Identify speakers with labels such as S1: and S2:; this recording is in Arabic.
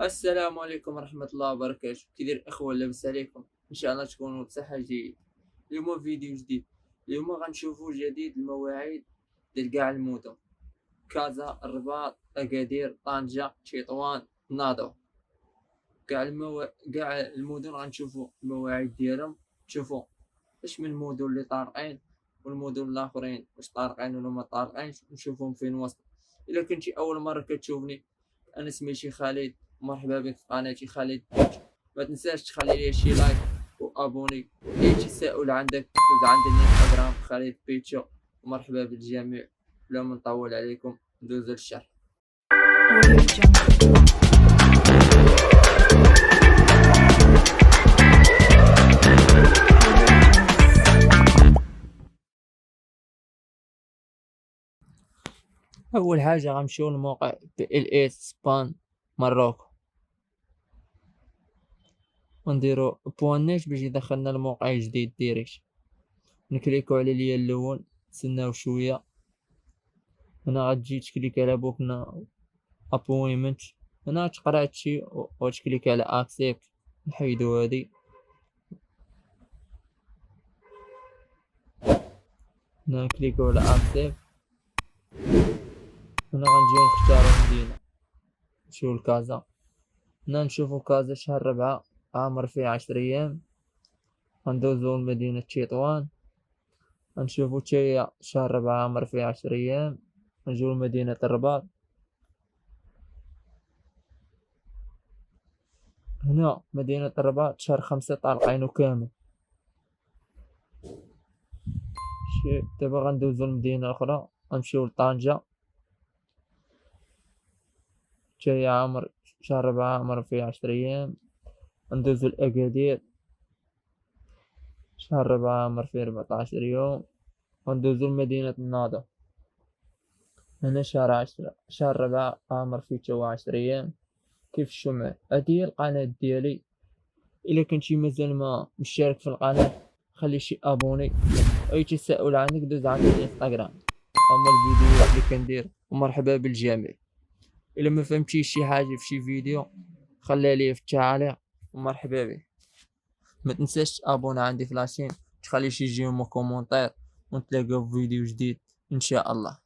S1: السلام عليكم ورحمة الله وبركاته، كي داير الأخوة لاباس عليكم؟ إن شاء الله تكونوا بصحة جيدة. اليوم فيديو جديد، اليوم غنشوفوا جديد المواعيد ديال كاع المدن: كازا، الرباط، أكادير، طنجة، تطوان، ناظور. كاع المدن غنشوفوا المواعيد ديالهم، تشوفوا اش من المدن اللي طارقين والمدن الآخرين واش طارقين ولا ما طارقينش، ونشوفهم فين وصلوا. إلا كنتي أول مرة كتشوفني، انا سميتي خالد، مرحبا بك في قناتي خالد. ما تنساش تخلي لي شي لايك وابوني، اي تساؤل عندك دوز عند الانستغرام خالد بيتشو. ومرحبا بالجميع، بلا ما نطول عليكم ندوزو للشرح.
S2: Audio Jungle.
S1: اول حاجه غنمشيو للموقع PLA اسبان ماروكو، ونديرو بوانيش باش يدخلنا الموقع جديد ديريكت. نكليكو على ليا الاول، نتسناو شويه. هنا غتجي تكليك على بوكنا ابوينمنت، هنا تقرا هادشي وتكليك على اكسبت. نحيدو هادي، هنا نكليكو على اكسبت. هنا غنجيو نختارو مدينة، نمشيو لكازا. هنا نشوفو كازا شهر 4 عامر فيه 10 أيام. غندوزو لمدينة تطوان، غنشوفو تاهي شهر 4 عامر فيه 10 أيام. نجيو لمدينة الرباط، هنا مدينة الرباط شهر 5 طالقينو كامل. دابا غندوزو لمدينة أخرى، غنمشيو لطنجة، تاهي عامر شهر 4 عامر فيه 10 أيام. غندوزو لأكادير، شهر 4 عامر فيه 14 يوم. غندوزو لمدينة الناظور، هنا شهر 4 عامر فيه توا 10 أيام. كيف الشمع. هادي هي القناة ديالي، إلا كنتي مازال ما مشترك في القناة خلي شي ابوني. اي تساؤل عندك دوز عند الانستغرام، هما الفيديوهات اللي كندير. ومرحبا بالجميع. الا ما فهمتيش شي حاجه في شي فيديو خليها لي في التعاليق، ومرحبا بك. ما تنساش ابونا عندي في لاشين، تخلي شي جيم كومونتير، ونتلاقاو في فيديو جديد ان شاء الله.